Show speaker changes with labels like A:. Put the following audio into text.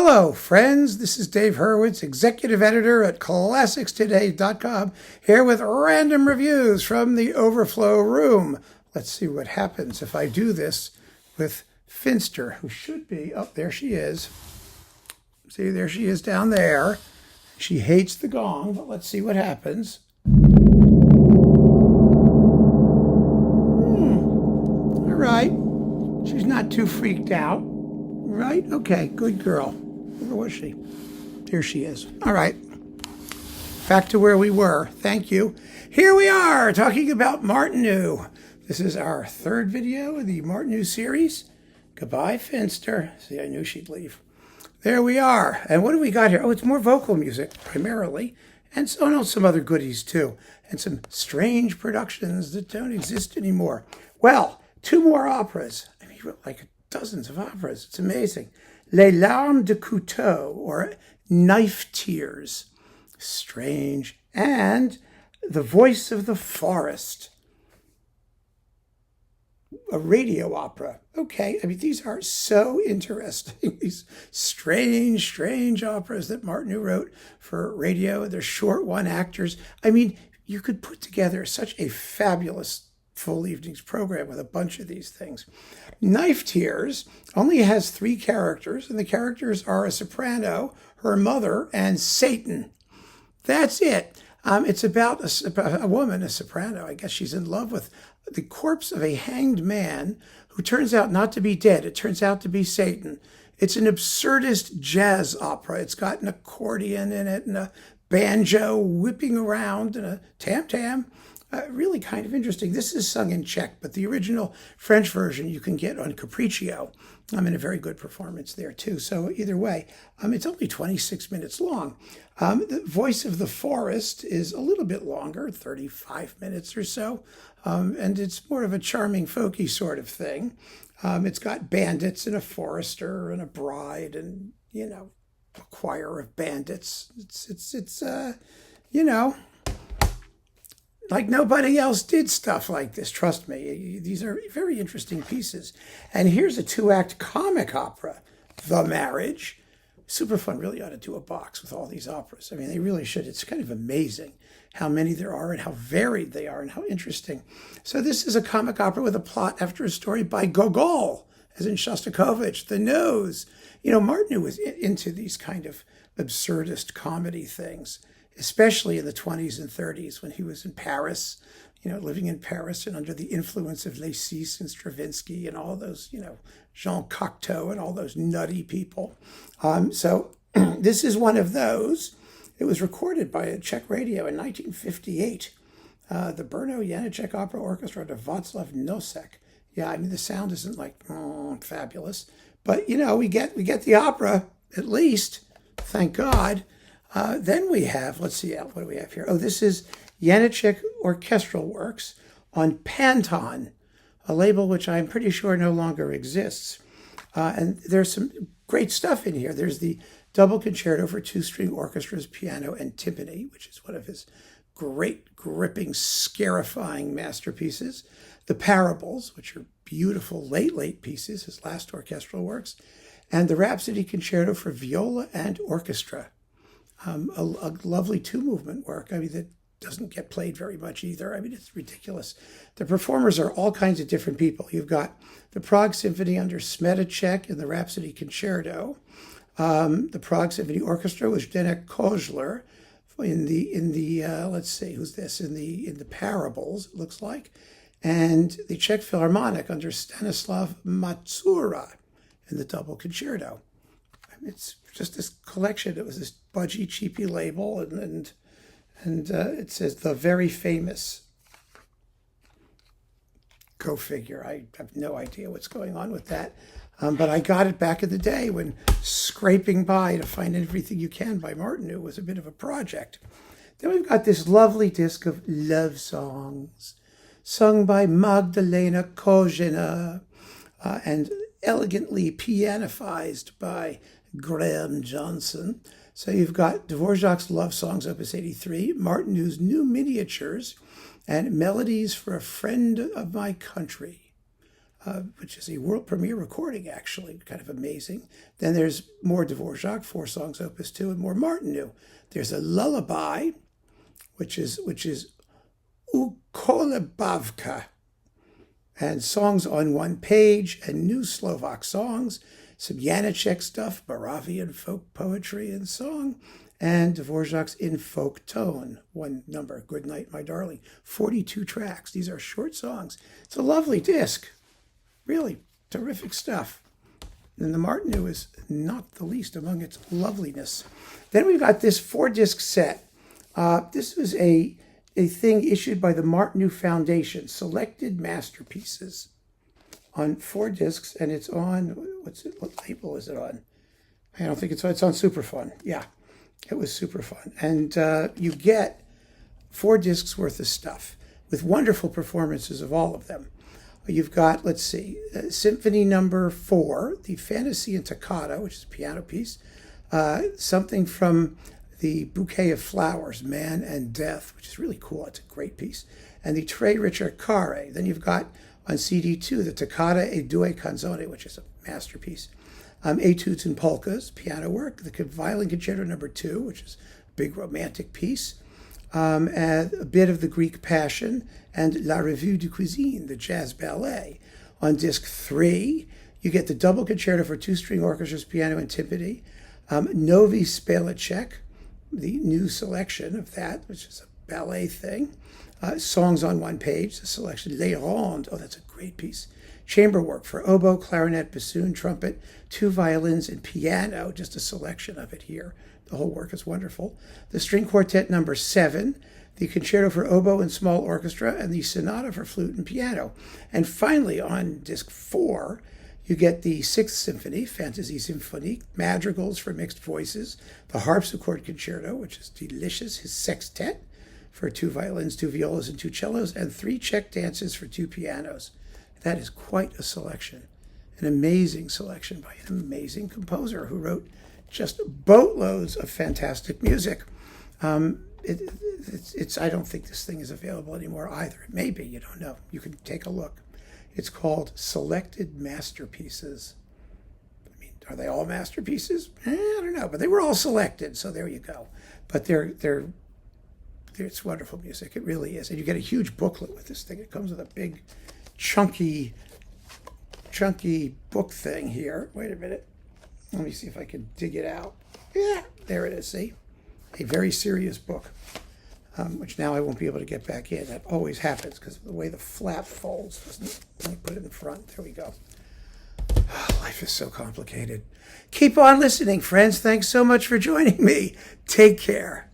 A: Hello, friends. This is Dave Hurwitz, executive editor at ClassicsToday.com, here with random reviews from the Overflow room. Let's see what happens if I do this with Finster, who should be, oh, there she is. See, there she is down there. She hates the gong, but let's see what happens. All right. She's not too freaked out. Right? Okay, good girl. Where was she? Here she is. All right. Back to where we were. Thank you. Here we are talking about Martinu. This is our third video of the Martinu series. Goodbye, Finster. See, I knew she'd leave. There we are. And what do we got here? Oh, it's more vocal music, primarily. And some other goodies, too. And some strange productions that don't exist anymore. Well, two more operas. I mean, like dozens of operas. It's amazing. Les Larmes de Couteau, or Knife Tears. Strange. And The Voice of the Forest. A radio opera. Okay, I mean, these are so interesting. These strange operas that Martinu wrote for radio. They're short one-actors. I mean, you could put together such a fabulous full evenings program with a bunch of these things. Knife Tears only has 3 characters, and the characters are a soprano, her mother, and Satan. That's it. It's about a woman, a soprano. I guess she's in love with the corpse of a hanged man who turns out not to be dead. It turns out to be Satan. It's an absurdist jazz opera. It's got an accordion in it and a banjo whipping around and a tam-tam. Really kind of interesting. This is sung in Czech, but the original French version you can get on Capriccio. In a very good performance there, too. So either way, it's only 26 minutes long. The Voice of the Forest is a little bit longer, 35 minutes or so, and it's more of a charming, folky sort of thing. It's got bandits and a forester and a bride and, a choir of bandits. It's like nobody else did stuff like this, trust me. These are very interesting pieces. And here's a 2-act comic opera, The Marriage. Super fun, really ought to do a box with all these operas. I mean, they really should. It's kind of amazing how many there are and how varied they are and how interesting. So this is a comic opera with a plot after a story by Gogol, as in Shostakovich, The Nose. Martinu was into these kind of absurdist comedy things, especially in the 20s and 30s when he was in Paris, living in Paris and under the influence of Les Six and Stravinsky and all those, Jean Cocteau and all those nutty people. So this is one of those. It was recorded by a Czech radio in 1958. The Brno Janáček Opera Orchestra to Václav Nosek. Yeah, I mean, the sound isn't like fabulous, but we get the opera at least, thank God. Then we have, let's see, what do we have here? Oh, this is Janáček Orchestral Works on Panton, a label which I'm pretty sure no longer exists. And there's some great stuff in here. There's the double concerto for 2-string orchestras, piano, and timpani, which is one of his great, gripping, scarifying masterpieces. The Parables, which are beautiful late pieces, his last orchestral works. And the Rhapsody Concerto for viola and orchestra. A lovely 2-movement work. I mean, that doesn't get played very much either. I mean, it's ridiculous. The performers are all kinds of different people. You've got the Prague Symphony under Smedacek in the Rhapsody Concerto. The Prague Symphony Orchestra was Zdeněk Kozler in the let's see, who's this? In the Parables, it looks like. And the Czech Philharmonic under Stanislav Matsura in the double concerto. It's just this collection. It was this budgie, cheapy label, and it says the very famous. Go figure. I have no idea what's going on with that. But I got it back in the day when scraping by to find everything you can by Martinu was a bit of a project. Then we've got this lovely disc of love songs sung by Magdalena Kozina and elegantly pianifized by Graham Johnson. So you've got Dvorak's Love Songs, Opus 83, Martinu's New Miniatures, and Melodies for a Friend of My Country. which is a world premiere recording, actually, kind of amazing. Then there's more Dvorak, 4 songs, Opus 2, and more Martinu. There's a lullaby, which is U Kolebavka, and songs on one page, and new Slovak songs, some Janáček stuff, Moravian folk poetry and song, and Dvorak's In Folk Tone, one number, Good Night, My Darling. 42 tracks. These are short songs. It's a lovely disc. Really terrific stuff. And the Martinu is not the least among its loveliness. Then we've got this 4-disc set. This was a thing issued by the Martinu Foundation, Selected Masterpieces, on 4 discs, and it's on, what label is it on? I don't think it's on Superfun. Yeah, it was Superfun. And you get 4 discs worth of stuff with wonderful performances of all of them. You've got, let's see, Symphony Number 4, the Fantasy and Toccata, which is a piano piece, something from the Bouquet of Flowers, Man and Death, which is really cool. It's a great piece. And the Tre Ricercare. Then you've got on CD 2, the Toccata e Due Canzoni, which is a masterpiece. Etudes and Polkas, piano work. The Violin Concerto Number 2, which is a big romantic piece. And a bit of the Greek Passion, and La Revue de Cuisine, the jazz ballet. On disc 3, you get the double concerto for 2-string orchestras, piano, and timpani. Novi Spelacek, the new selection of that, which is a ballet thing. Songs on one page, the selection. Les Rondes, oh, that's a great piece. Chamber work for oboe, clarinet, bassoon, trumpet, 2 violins, and piano, just a selection of it here. The whole work is wonderful. The String Quartet Number 7, the Concerto for Oboe and Small Orchestra, and the Sonata for Flute and Piano. And finally, on disc 4, you get the 6th Symphony, Fantasie Symphonique, Madrigals for Mixed Voices, the Harpsichord Concerto, which is delicious, his sextet for 2 violins, 2 violas, and 2 cellos, and 3 Czech dances for 2 pianos. That is quite a selection, an amazing selection by an amazing composer who wrote just boatloads of fantastic music. I don't think this thing is available anymore either. It may be, you don't know. You can take a look. It's called Selected Masterpieces. I mean, are they all masterpieces? I don't know, but they were all selected, so there you go. But it's wonderful music. It really is. And you get a huge booklet with this thing. It comes with a big, chunky book thing here. Wait a minute. Let me see if I can dig it out. Yeah, there it is, see? A very serious book, which now I won't be able to get back in. That always happens because of the way the flap folds. Let me put it in front. There we go. Life is so complicated. Keep on listening, friends. Thanks so much for joining me. Take care.